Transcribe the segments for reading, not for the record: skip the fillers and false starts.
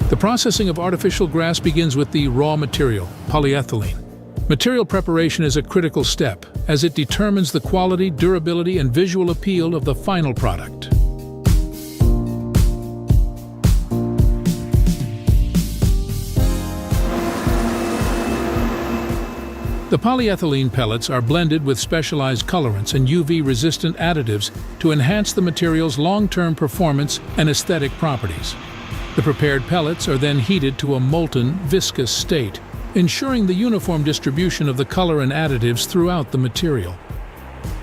The processing of artificial grass begins with the raw material, polyethylene. Material preparation is a critical step, as it determines the quality, durability, and visual appeal of the final product. The polyethylene pellets are blended with specialized colorants and UV-resistant additives to enhance the material's long-term performance and aesthetic properties. The prepared pellets are then heated to a molten, viscous state, ensuring the uniform distribution of the color and additives throughout the material.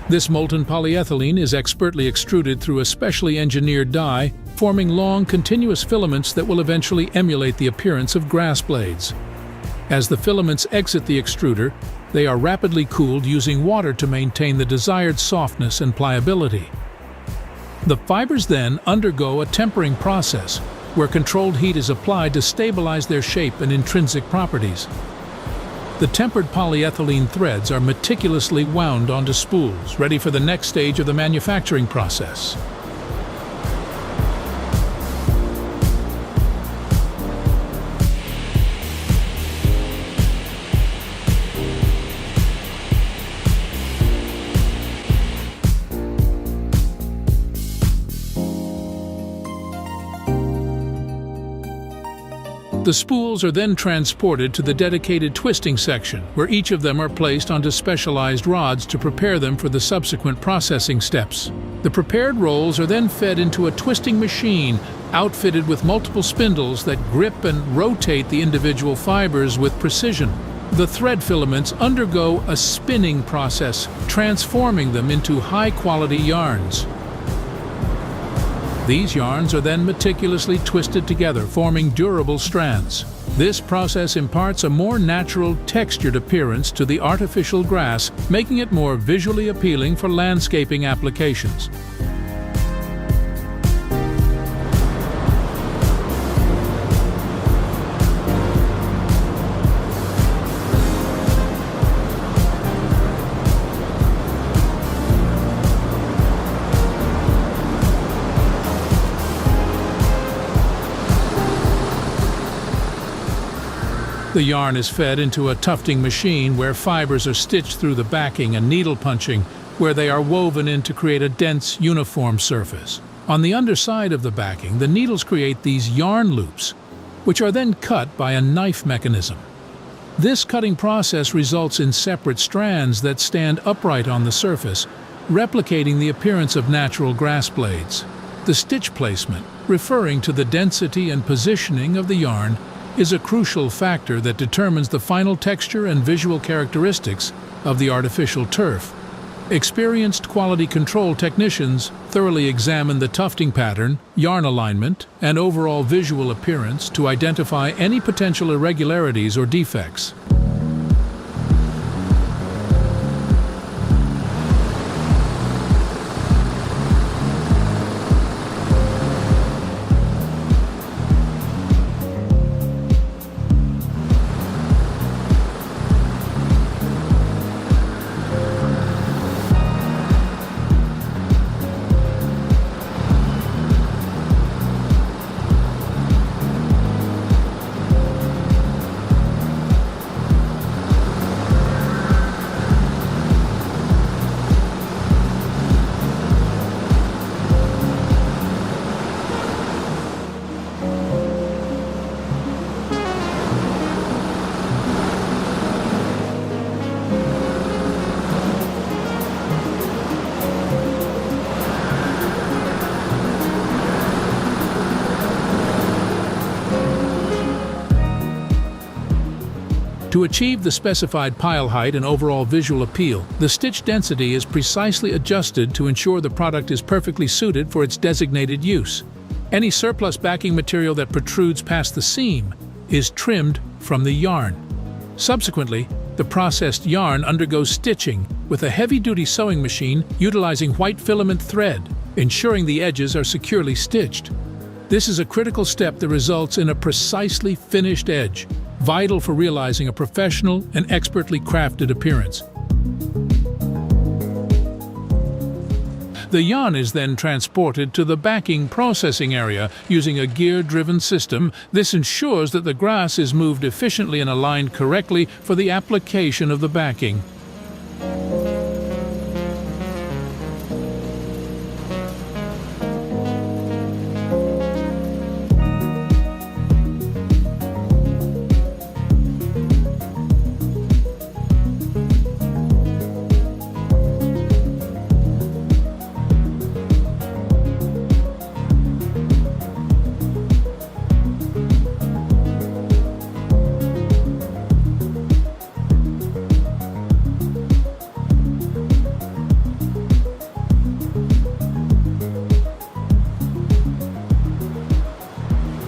This molten polyethylene is expertly extruded through a specially engineered die, forming long, continuous filaments that will eventually emulate the appearance of grass blades. As the filaments exit the extruder, they are rapidly cooled using water to maintain the desired softness and pliability. The fibers then undergo a tempering process, where controlled heat is applied to stabilize their shape and intrinsic properties. The tempered polyethylene threads are meticulously wound onto spools, ready for the next stage of the manufacturing process. The spools are then transported to the dedicated twisting section, where each of them are placed onto specialized rods to prepare them for the subsequent processing steps. The prepared rolls are then fed into a twisting machine, outfitted with multiple spindles that grip and rotate the individual fibers with precision. The thread filaments undergo a spinning process, transforming them into high-quality yarns. These yarns are then meticulously twisted together, forming durable strands. This process imparts a more natural, textured appearance to the artificial grass, making it more visually appealing for landscaping applications. The yarn is fed into a tufting machine where fibers are stitched through the backing and needle punching, where they are woven in to create a dense, uniform surface. On the underside of the backing, the needles create these yarn loops, which are then cut by a knife mechanism. This cutting process results in separate strands that stand upright on the surface, replicating the appearance of natural grass blades. The stitch placement, referring to the density and positioning of the yarn, is a crucial factor that determines the final texture and visual characteristics of the artificial turf. Experienced quality control technicians thoroughly examine the tufting pattern, yarn alignment, and overall visual appearance to identify any potential irregularities or defects. To achieve the specified pile height and overall visual appeal, the stitch density is precisely adjusted to ensure the product is perfectly suited for its designated use. Any surplus backing material that protrudes past the seam is trimmed from the yarn. Subsequently, the processed yarn undergoes stitching with a heavy-duty sewing machine utilizing white filament thread, ensuring the edges are securely stitched. This is a critical step that results in a precisely finished edge, vital for realizing a professional and expertly crafted appearance. The yarn is then transported to the backing processing area using a gear-driven system. This ensures that the grass is moved efficiently and aligned correctly for the application of the backing.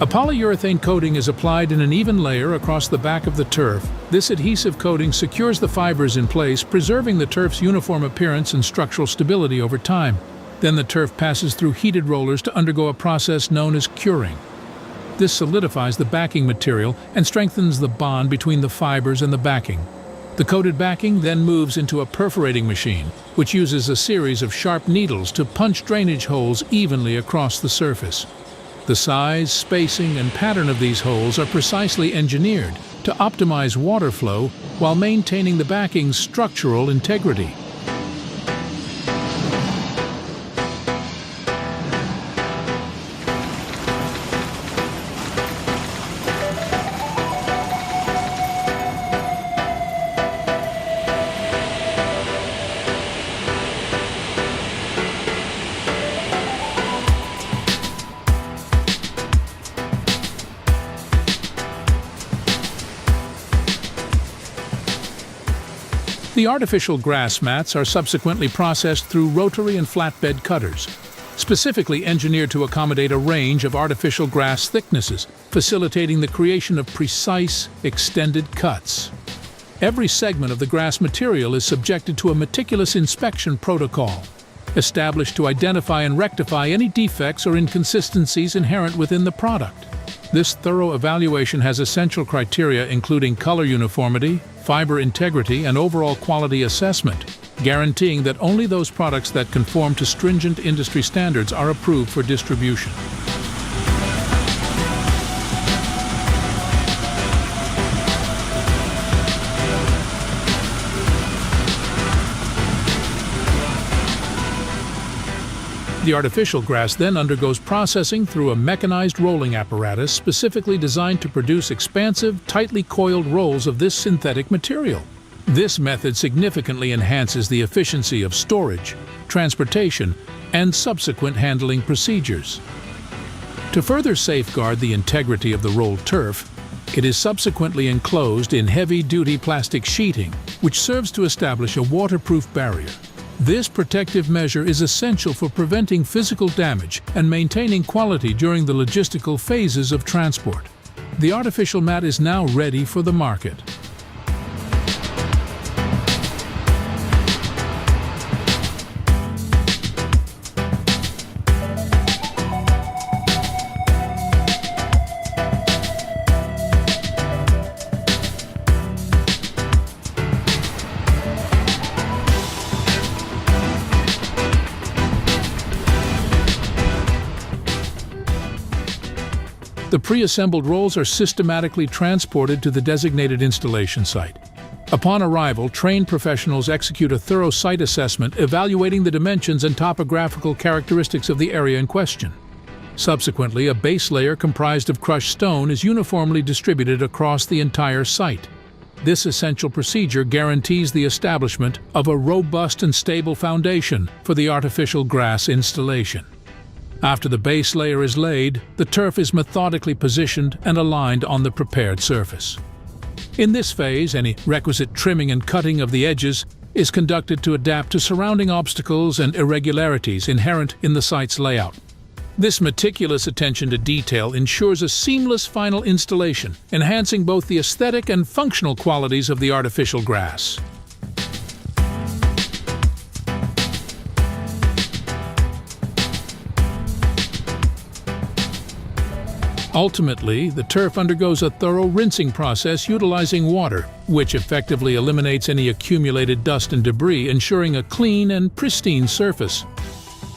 A polyurethane coating is applied in an even layer across the back of the turf. This adhesive coating secures the fibers in place, preserving the turf's uniform appearance and structural stability over time. Then the turf passes through heated rollers to undergo a process known as curing. This solidifies the backing material and strengthens the bond between the fibers and the backing. The coated backing then moves into a perforating machine, which uses a series of sharp needles to punch drainage holes evenly across the surface. The size, spacing, and pattern of these holes are precisely engineered to optimize water flow while maintaining the backing's structural integrity. The artificial grass mats are subsequently processed through rotary and flatbed cutters, specifically engineered to accommodate a range of artificial grass thicknesses, facilitating the creation of precise, extended cuts. Every segment of the grass material is subjected to a meticulous inspection protocol, established to identify and rectify any defects or inconsistencies inherent within the product. This thorough evaluation has essential criteria including color uniformity, fiber integrity, and overall quality assessment, guaranteeing that only those products that conform to stringent industry standards are approved for distribution. The artificial grass then undergoes processing through a mechanized rolling apparatus specifically designed to produce expansive, tightly coiled rolls of this synthetic material. This method significantly enhances the efficiency of storage, transportation, and subsequent handling procedures. To further safeguard the integrity of the rolled turf, it is subsequently enclosed in heavy-duty plastic sheeting, which serves to establish a waterproof barrier. This protective measure is essential for preventing physical damage and maintaining quality during the logistical phases of transport. The artificial mat is now ready for the market. The pre-assembled rolls are systematically transported to the designated installation site. Upon arrival, trained professionals execute a thorough site assessment, evaluating the dimensions and topographical characteristics of the area in question. Subsequently, a base layer comprised of crushed stone is uniformly distributed across the entire site. This essential procedure guarantees the establishment of a robust and stable foundation for the artificial grass installation. After the base layer is laid, the turf is methodically positioned and aligned on the prepared surface. In this phase, any requisite trimming and cutting of the edges is conducted to adapt to surrounding obstacles and irregularities inherent in the site's layout. This meticulous attention to detail ensures a seamless final installation, enhancing both the aesthetic and functional qualities of the artificial grass. Ultimately, the turf undergoes a thorough rinsing process utilizing water, which effectively eliminates any accumulated dust and debris, ensuring a clean and pristine surface.